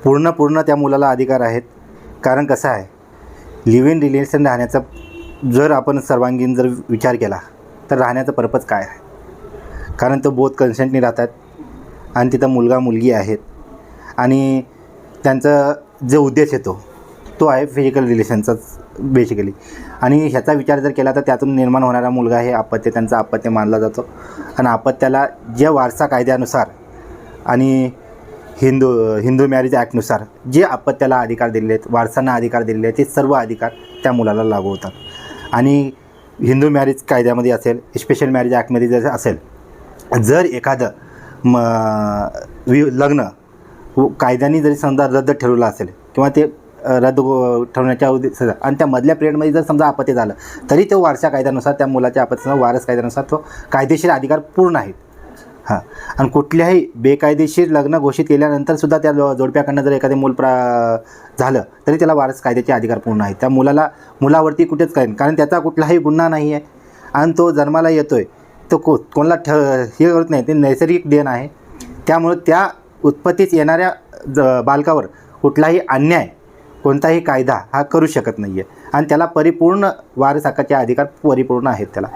पूर्ण त्या मुलाला अधिकार आहेत. कारण कसं आहे, लिव्ह इन रिलेशन राहण्याचा जर आपण सर्वांगीण जर विचार केला तर राहण्याचा पर्पज काय आहे? कारण तो बोथ कन्सेंटनी राहतात आणि तिथं मुलगा मुलगी आहेत आणि त्यांचा जो उद्देश येतो तो आहे फिजिकल रिलेशनचाच बेसिकली. आणि ह्याचा विचार जर केला तर त्यातून निर्माण होणारा मुलगा हे अपत्य, त्यांचा अपत्य मानला जातो. आणि अपत्याला ज्या वारसा कायद्यानुसार आणि हिंदू मॅरेज ॲक्टनुसार जे अपत्याला अधिकार दिलेले आहेत, वारसांना अधिकार दिलेले आहेत, ते सर्व अधिकार त्या मुलाला लागू होतात. आणि हिंदू मॅरेज कायद्यामध्ये असेल, स्पेशल मॅरेज ॲक्टमध्ये जर असेल, जर एखादं लग्न कायद्याने जरी समजा रद्द ठरवलं असेल किंवा ते रद्द ठरवण्याच्या आणि त्या मधल्या पिरियडमध्ये जर समजा अपत्य झालं तरी तो वारसा कायद्यानुसार त्या मुलाच्या अपत्यानुसार वारस कायद्यानुसार तो कायदेशीर अधिकार पूर्ण आहेत. हां, आणि कुठल्याही बेकायदेशीर लग्न घोषित केल्यानंतर सुद्धा त्या जोडप्याकडनं जर एखादे मूल झालं तरी त्याला वारस कायद्याचे अधिकार पूर्ण आहेत. त्या मुलावरती कुठेच काही नाही, कारण त्याचा कुठलाही गुन्हा नाही आहे आणि तो जन्माला येतो आहे तो कोणाला हे करत नाही, ते नैसर्गिक देण आहे. त्यामुळं त्या उत्पत्तीच येणाऱ्या बालकावर कुठलाही अन्याय कोणताही कायदा हा करू शकत नाही आहे आणि त्याला परिपूर्ण वारस हक्काचे अधिकार परिपूर्ण आहेत त्याला.